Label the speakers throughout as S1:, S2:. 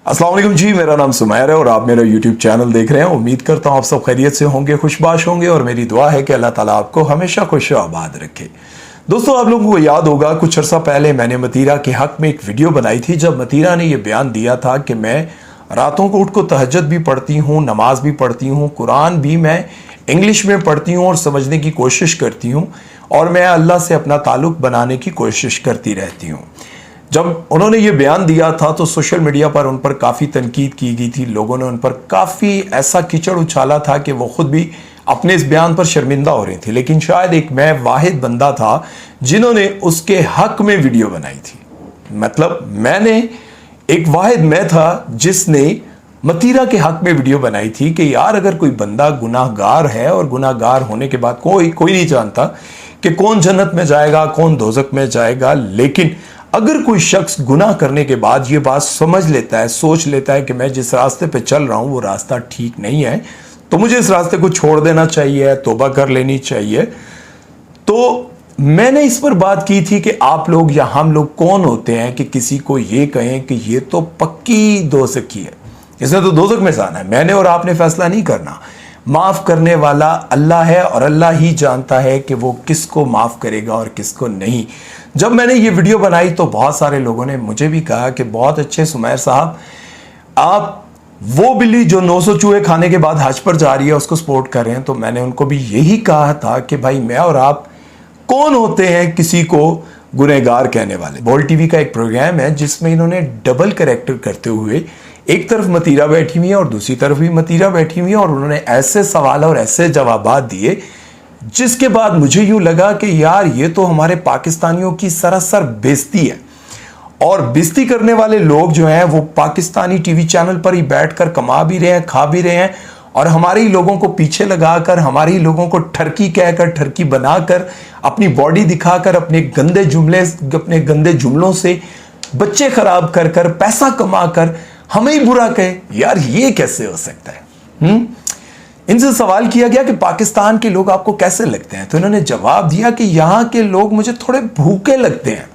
S1: अस्सलाम वालेकुम जी, मेरा नाम सुमैर है और आप मेरा यूट्यूब चैनल देख रहे हैं। उम्मीद करता हूँ आप सब खैरियत से होंगे, खुशबाश होंगे और मेरी दुआ है कि अल्लाह ताला आपको हमेशा खुश और आबाद रखे। दोस्तों, आप लोगों को याद होगा कुछ अर्सा पहले मैंने मतीरा के हक में एक वीडियो बनाई थी, जब मतीरा ने यह बयान दिया था कि मैं रातों को उठ को तहज्जुद भी पढ़ती हूँ, नमाज भी पढ़ती हूँ, कुरान भी मैं इंग्लिश में पढ़ती हूँ और समझने की कोशिश करती हूँ और मैं अल्लाह से अपना ताल्लुक़ बनाने की कोशिश करती रहती हूँ। जब उन्होंने ये बयान दिया था तो सोशल मीडिया पर उन पर काफ़ी तनकीद की गई थी, लोगों ने उन पर काफ़ी ऐसा कीचड़ उछाला था कि वो खुद भी अपने इस बयान पर शर्मिंदा हो रही थी। लेकिन शायद एक मैं वाहिद बंदा था जिन्होंने उसके हक में वीडियो बनाई थी। मतलब मैंने एक वाहिद मैं था जिसने मतीरा के हक में वीडियो बनाई थी कि यार अगर कोई बंदा गुनाहगार है और गुनाहगार होने के बाद कोई नहीं जानता कि कौन जन्नत में जाएगा कौन दोज़ख में जाएगा, लेकिन अगर कोई शख्स गुनाह करने के बाद ये बात समझ लेता है, सोच लेता है कि मैं जिस रास्ते पे चल रहा हूँ वो रास्ता ठीक नहीं है, तो मुझे इस रास्ते को छोड़ देना चाहिए, तौबा कर लेनी चाहिए। तो मैंने इस पर बात की थी कि आप लोग या हम लोग कौन होते हैं कि किसी को ये कहें कि ये तो पक्की दोज़खी है, इसने तो दोज़ख में जाना है। मैंने और आपने फैसला नहीं करना, माफ़ करने वाला अल्लाह है और अल्लाह ही जानता है कि वो किसको माफ़ करेगा और किसको नहीं। जब मैंने ये वीडियो बनाई तो बहुत सारे लोगों ने मुझे भी कहा कि बहुत अच्छे सुमैर साहब, आप वो बिल्ली जो 900 चूहे खाने के बाद हज पर जा रही है उसको सपोर्ट कर रहे हैं। तो मैंने उनको भी यही कहा था कि भाई मैं और आप कौन होते हैं किसी को गुनहगार कहने वाले। बोल टीवी का एक प्रोग्राम है जिसमें इन्होंने डबल कैरेक्टर करते हुए एक तरफ मतीरा बैठी हुई है और दूसरी तरफ भी मतीरा बैठी हुई है और उन्होंने ऐसे सवाल और ऐसे जवाबात दिए जिसके बाद मुझे यूं लगा कि यार ये तो हमारे पाकिस्तानियों की सरासर बेइज्जती है। और बेइज्जती करने वाले लोग जो हैं वो पाकिस्तानी टीवी चैनल पर ही बैठकर कमा भी रहे हैं, खा भी रहे हैं और हमारे ही लोगों को पीछे लगाकर, हमारे ही लोगों को ठरकी कहकर, ठरकी बनाकर, अपनी बॉडी दिखाकर, अपने गंदे जुमलों से बच्चे खराब कर कर, पैसा कमा कर हमें ही बुरा कहे। यार ये कैसे हो सकता है? इनसे सवाल किया गया कि पाकिस्तान के लोग आपको कैसे लगते हैं, तो इन्होंने जवाब दिया कि यहां के लोग मुझे थोड़े भूखे लगते हैं।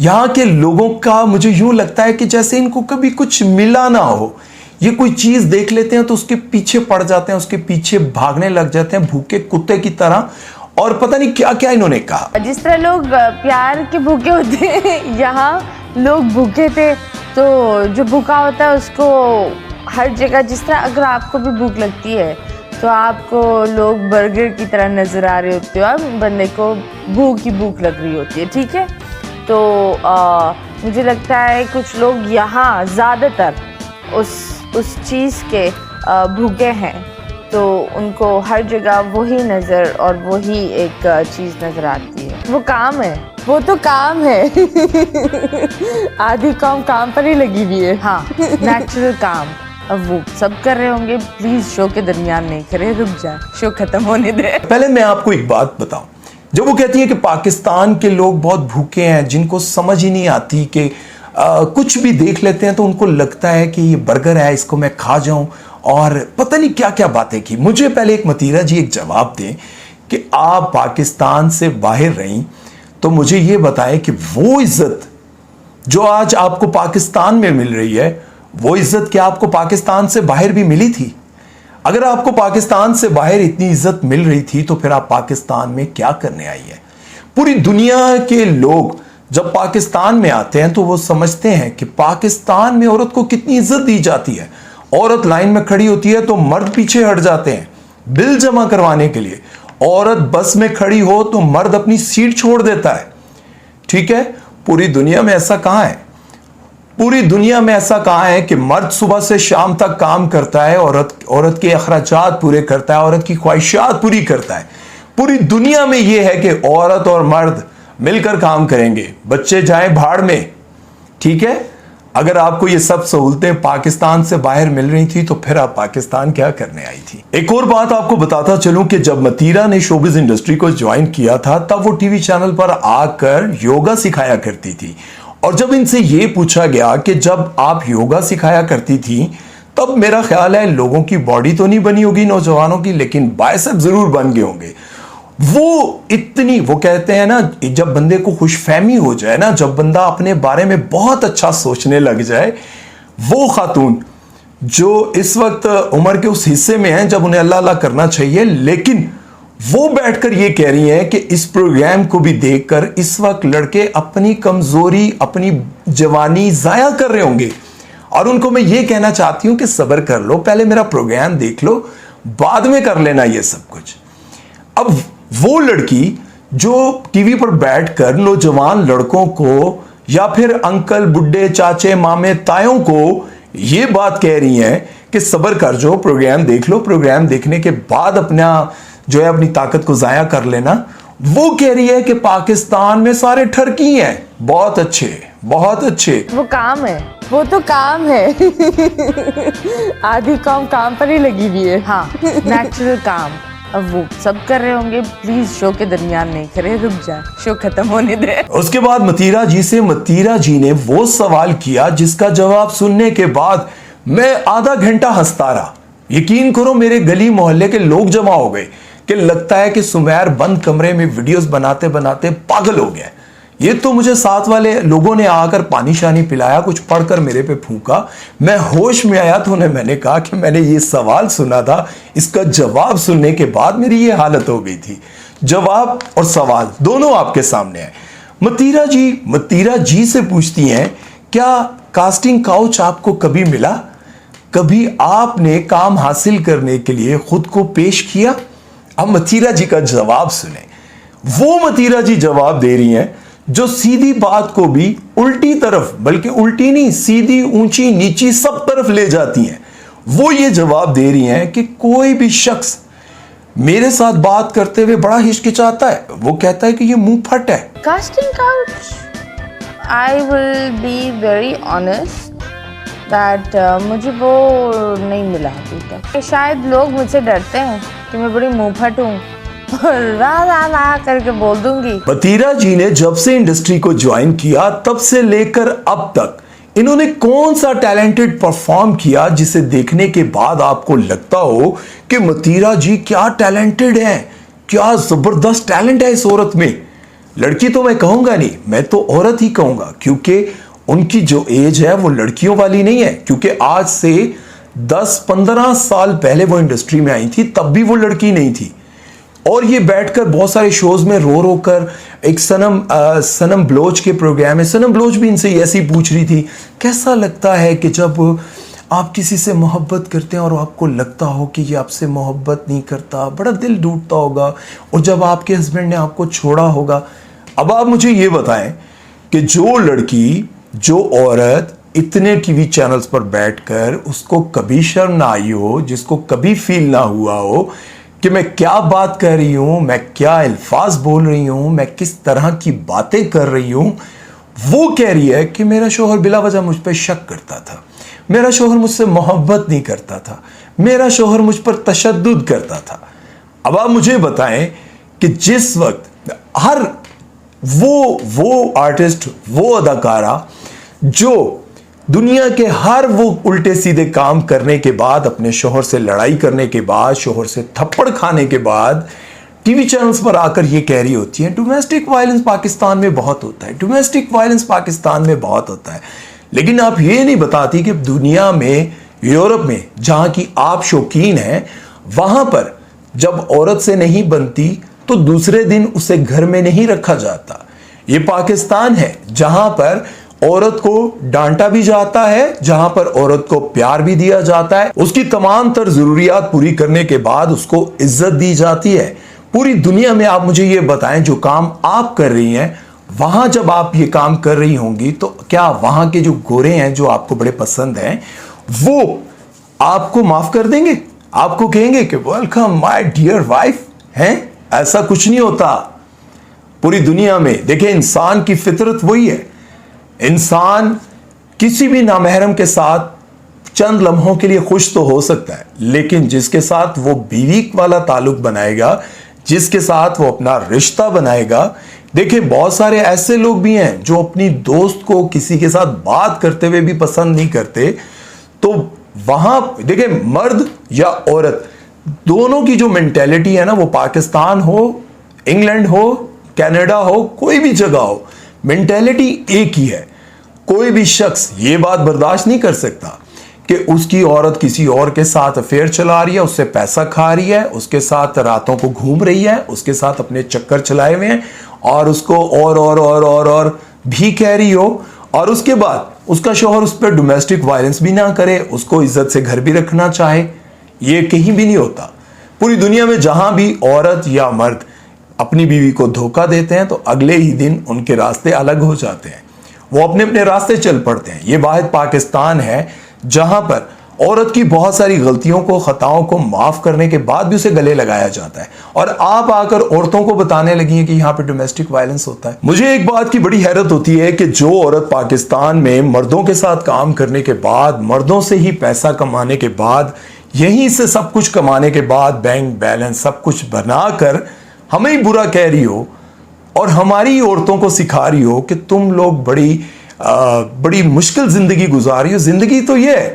S1: यहां के लोगों का मुझे यूं लगता है कि जैसे इनको कभी कुछ मिला ना हो, ये कोई चीज देख लेते हैं तो उसके पीछे पड़ जाते हैं, उसके पीछे भागने लग जाते हैं भूखे कुत्ते की तरह। और पता नहीं क्या क्या इन्होंने कहा।
S2: जिस तरह लोग प्यार के भूखे होते हैं, यहाँ लोग भूखे थे, तो जो भूखा होता है उसको हर जगह, जिस तरह अगर आपको भी भूख लगती है तो आपको लोग बर्गर की तरह नज़र आ रहे होते हो और बंदे को भूख लग रही होती है, ठीक है। तो मुझे लगता है कुछ लोग यहाँ ज़्यादातर उस चीज़ के भूखे हैं, तो उनको हर जगह वही नज़र और वही एक चीज़ नज़र आती है। वो काम है, वो तो काम है। आधी काम पर ही लगी हुई है। हाँ, नेचुरल काम अब वो सब कर रहे होंगे। प्लीज शो के दरमियान नहीं करे, रुक जा, शो खत्म होने दे।
S1: पहले मैं आपको एक बात बताऊं, जब वो कहती है कि पाकिस्तान के लोग बहुत भूखे हैं, जिनको समझ ही नहीं आती कि कुछ भी देख लेते हैं तो उनको लगता है कि ये बर्गर है, इसको मैं खा जाऊं, और पता नहीं क्या क्या बातें की। मुझे पहले एक मतीरा जी एक जवाब दें कि आप पाकिस्तान से बाहर रहीं तो मुझे ये बताएं कि वो इज्जत जो आज आपको पाकिस्तान में मिल रही है, वो इज्जत क्या आपको पाकिस्तान से बाहर भी मिली थी? अगर आपको पाकिस्तान से बाहर इतनी इज्जत मिल रही थी तो फिर आप पाकिस्तान में क्या करने आई है? पूरी दुनिया के लोग जब पाकिस्तान में आते हैं तो वो समझते हैं कि पाकिस्तान में औरत को कितनी इज्जत दी जाती है। औरत लाइन में खड़ी होती है तो मर्द पीछे हट जाते हैं बिल जमा करवाने के लिए। औरत बस में खड़ी हो तो मर्द अपनी सीट छोड़ देता है, ठीक है। पूरी दुनिया में ऐसा कहां है? पूरी दुनिया में ऐसा कहां है कि मर्द सुबह से शाम तक काम करता है, औरत के अखराजात पूरे करता है, औरत की ख्वाहिशात पूरी करता है। पूरी दुनिया में यह है कि औरत और मर्द मिलकर काम करेंगे, बच्चे जाएं भाड़ में, ठीक है। अगर आपको ये सब सहूलतें पाकिस्तान से बाहर मिल रही थी तो फिर आप पाकिस्तान क्या करने आई थी? एक और बात आपको बताता चलूं कि जब मतीरा ने शोबिज इंडस्ट्री को ज्वाइन किया था तब वो टीवी चैनल पर आकर योगा सिखाया करती थी। और जब इनसे ये पूछा गया कि जब आप योगा सिखाया करती थी तब मेरा ख्याल है लोगों की बॉडी तो नहीं बनी होगी नौजवानों की, लेकिन बाइसेप जरूर बन गए होंगे। वो कहते हैं ना, जब बंदे को खुशफहमी हो जाए ना, जब बंदा अपने बारे में बहुत अच्छा सोचने लग जाए, वो खातून जो इस वक्त उम्र के उस हिस्से में हैं जब उन्हें अल्लाह अल्लाह करना चाहिए, लेकिन वो बैठकर ये कह रही हैं कि इस प्रोग्राम को भी देखकर इस वक्त लड़के अपनी कमजोरी, अपनी जवानी जाया कर रहे होंगे। और उनको मैं ये कहना चाहती हूं कि सब्र कर लो, पहले मेरा प्रोग्राम देख लो, बाद में कर लेना ये सब कुछ। अब वो लड़की जो टीवी पर बैठकर नौजवान लड़कों को या फिर अंकल, बुड्ढे, चाचे, मामे, तायों को ये बात कह रही हैं कि सब्र कर जो, प्रोग्राम देख लो, प्रोग्राम देखने के बाद अपना जो है अपनी ताकत को जाया कर लेना। वो कह रही है कि पाकिस्तान में सारे ठरकी हैं, बहुत अच्छे, बहुत अच्छे।
S2: वो काम है, वो तो काम है। आधी कौम काम पर ही लगी हुई है। हाँ, नेचुरल काम। अब वो सब कर रहे होंगे, प्लीज शो के दरमियान नहीं करे, रुक जा, शो खत्म होने दे।
S1: उसके बाद मतीरा जी से मतीरा जी ने वो सवाल किया जिसका जवाब सुनने के बाद मैं आधा घंटा हंसता रहा। यकीन करो मेरे गली मोहल्ले के लोग जमा हो गए कि लगता है कि सुमैर बंद कमरे में वीडियोस बनाते बनाते पागल हो गया। ये तो मुझे साथ वाले लोगों ने आकर पानी शानी पिलाया, कुछ पढ़कर मेरे पे फूंका, मैं होश में आया तो उन्हें मैंने कहा कि मैंने ये सवाल सुना था, इसका जवाब सुनने के बाद मेरी ये हालत हो गई थी। जवाब और सवाल दोनों आपके सामने है। मतीरा जी से पूछती हैं, क्या कास्टिंग काउच आपको कभी मिला? कभी आपने काम हासिल करने के लिए खुद को पेश किया? अब मतीरा जी का जवाब सुने। वो मतीरा जी जवाब दे रही हैं जो सीधी बात को भी उल्टी तरफ, बल्कि उल्टी नहीं, सीधी, ऊंची, नीची, सब तरफ ले जाती हैं। वो ये जवाब दे रही हैं कि कोई भी शख्स मेरे साथ बात करते हुए बड़ा हिचकिचाता है, वो कहता है कि ये मुंह फट है।
S2: Casting couch, I will be very honest that मुझे वो नहीं मिला अभी तक। शायद लोग मुझसे डरते हैं कि मैं बड़ी मुंह फट हूँ और ला करके बोल दूंगी। मतीरा जी ने जब से इंडस्ट्री को ज्वाइन किया तब से लेकर अब तक इन्होंने कौन सा टैलेंटेड परफॉर्म किया जिसे देखने के बाद आपको लगता हो कि मतीरा जी क्या टैलेंटेड है, क्या जबरदस्त टैलेंट है इस औरत में। लड़की तो मैं कहूंगा नहीं, मैं तो औरत ही कहूंगा, क्योंकि उनकी जो एज है वो लड़कियों वाली नहीं है। क्योंकि आज से 10-15 साल पहले वो इंडस्ट्री में आई थी, तब भी वो लड़की नहीं थी। और ये बैठकर बहुत सारे शोज में रो रो कर, एक सनम ब्लोच के प्रोग्राम है, सनम ब्लोच भी इनसे ऐसी पूछ रही थी, कैसा लगता है कि जब आप किसी से मोहब्बत करते हैं और आपको लगता हो कि ये आपसे मोहब्बत नहीं करता, बड़ा दिल टूटता होगा, और जब आपके हस्बैंड ने आपको छोड़ा होगा। अब आप मुझे ये बताएं कि जो लड़की, जो औरत इतने टीवी चैनल्स पर बैठकर उसको कभी शर्म ना आई हो, जिसको कभी फील ना हुआ हो कि मैं क्या बात कर रही हूं, मैं क्या अल्फाज बोल रही हूं, मैं किस तरह की बातें कर रही हूं, वो कह रही है कि मेरा शोहर बिला वजह मुझ पर शक करता था, मेरा शोहर मुझसे मोहब्बत नहीं करता था, मेरा शोहर मुझ पर तशद्दुद करता था। अब आप मुझे बताएं कि जिस वक्त हर वो आर्टिस्ट, वो अदाकारा जो दुनिया के हर वो उल्टे सीधे काम करने के बाद, अपने शोहर से लड़ाई करने के बाद, शोहर से थप्पड़ खाने के बाद टीवी चैनल्स पर आकर ये कह रही होती है डोमेस्टिक वायलेंस पाकिस्तान में बहुत होता है, डोमेस्टिक वायलेंस पाकिस्तान में बहुत होता है। लेकिन आप ये नहीं बताती कि दुनिया में, यूरोप में, जहां की आप शौकीन हैं, वहां पर जब औरत से नहीं बनती तो दूसरे दिन उसे घर में नहीं रखा जाता। ये पाकिस्तान है जहां पर औरत को डांटा भी जाता है, जहां पर औरत को प्यार भी दिया जाता है, उसकी तमाम तर जरूरियात पूरी करने के बाद उसको इज्जत दी जाती है। पूरी दुनिया में आप मुझे ये बताएं, जो काम आप कर रही हैं, वहां जब आप ये काम कर रही होंगी तो क्या वहां के जो गोरे हैं, जो आपको बड़े पसंद हैं, वो आपको माफ कर देंगे? आपको कहेंगे कि वेलकम माय डियर वाइफ? हैं? ऐसा कुछ नहीं होता पूरी दुनिया में। देखिए, इंसान की फितरत वही है, इंसान किसी भी नामहरम के साथ चंद लम्हों के लिए खुश तो हो सकता है, लेकिन जिसके साथ वो बीवी वाला ताल्लुक बनाएगा, जिसके साथ वो अपना रिश्ता बनाएगा। देखिए, बहुत सारे ऐसे लोग भी हैं जो अपनी दोस्त को किसी के साथ बात करते हुए भी पसंद नहीं करते। तो वहां देखिए, मर्द या औरत दोनों की जो मेंटेलिटी है ना, वो पाकिस्तान हो, इंग्लैंड हो, कनाडा हो, कोई भी जगह हो, मेंटेलिटी एक ही है।
S1: कोई भी शख्स ये बात बर्दाश्त नहीं कर सकता कि उसकी औरत किसी और के साथ अफेयर चला रही है, उससे पैसा खा रही है, उसके साथ रातों को घूम रही है, उसके साथ अपने चक्कर चलाए हुए हैं और उसको और भी कह रही हो, और उसके बाद उसका शौहर उस पर डोमेस्टिक वायलेंस भी ना करे, उसको इज्जत से घर भी रखना चाहे। ये कहीं भी नहीं होता। पूरी दुनिया में जहां भी औरत या मर्द अपनी बीवी को धोखा देते हैं तो अगले ही दिन उनके रास्ते अलग हो जाते हैं, वो अपने अपने रास्ते चल पड़ते हैं। ये वाहिद पाकिस्तान है जहां पर औरत की बहुत सारी गलतियों को, खताओं को माफ करने के बाद भी उसे गले लगाया जाता है, और आप आकर औरतों को बताने लगी हैं कि यहां पे डोमेस्टिक वायलेंस होता है। मुझे एक बात की बड़ी हैरत होती है कि जो औरत पाकिस्तान में मर्दों के साथ काम करने के बाद, मर्दों से ही पैसा कमाने के बाद, यहीं से सब कुछ कमाने के बाद, बैंक बैलेंस सब कुछ बनाकर हमें ही बुरा कह रही हो और हमारी औरतों को सिखा रही हो कि तुम लोग बड़ी मुश्किल जिंदगी गुजार रही हो। जिंदगी तो ये है,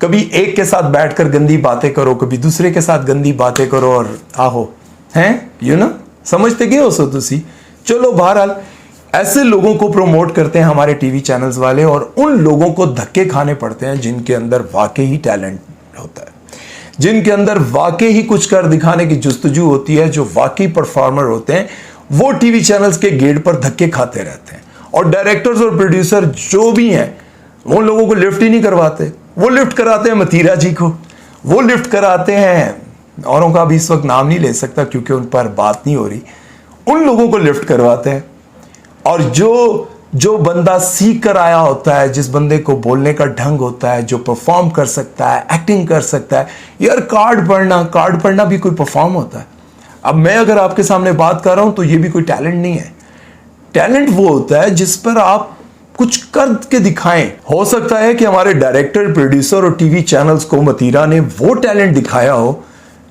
S1: कभी एक के साथ बैठकर गंदी बातें करो, कभी दूसरे के साथ गंदी बातें करो, और आहो हैं समझते गए हो सो तुसी। चलो बहरहाल ऐसे लोगों को प्रमोट करते हैं हमारे टीवी चैनल्स वाले, और उन लोगों को धक्के खाने पड़ते हैं जिनके अंदर वाकई ही टैलेंट होता है, जिनके अंदर वाकई ही कुछ कर दिखाने की जुस्तजू होती है, जो वाकई परफॉर्मर होते हैं, वो टीवी चैनल्स के गेट पर धक्के खाते रहते हैं। और डायरेक्टर्स और प्रोड्यूसर जो भी हैं वो लोगों को लिफ्ट ही नहीं करवाते। वो लिफ्ट कराते हैं मतीरा जी को, वो लिफ्ट कराते हैं औरों का भी इस वक्त नाम नहीं ले सकता क्योंकि उन पर बात नहीं हो रही, उन लोगों को लिफ्ट करवाते हैं। और जो बंदा सीख कर आया होता है, जिस बंदे को बोलने का ढंग होता है, जो परफॉर्म कर सकता है, एक्टिंग कर सकता है, यार कार्ड पढ़ना भी कोई परफॉर्म होता है। अब मैं अगर आपके सामने बात कर रहा हूं तो ये भी कोई टैलेंट नहीं है। टैलेंट वो होता है जिस पर आप कुछ कर के दिखाएं। हो सकता है कि हमारे डायरेक्टर, प्रोड्यूसर और टीवी चैनल्स को मतीरा ने वो टैलेंट दिखाया हो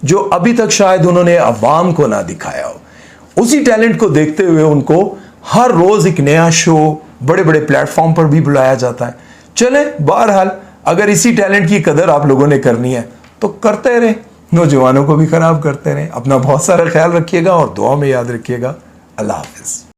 S1: जो अभी तक शायद उन्होंने अवाम को ना दिखाया हो। उसी टैलेंट को देखते हुए उनको हर रोज एक नया शो बड़े बड़े प्लेटफॉर्म पर भी बुलाया जाता है। चले बहरहाल, अगर इसी टैलेंट की कदर आप लोगों ने करनी है तो करते रहे, नौजवानों को भी खराब करते रहे। अपना बहुत सारा ख्याल रखिएगा और दुआ में याद रखिएगा। अल्लाह हाफिज।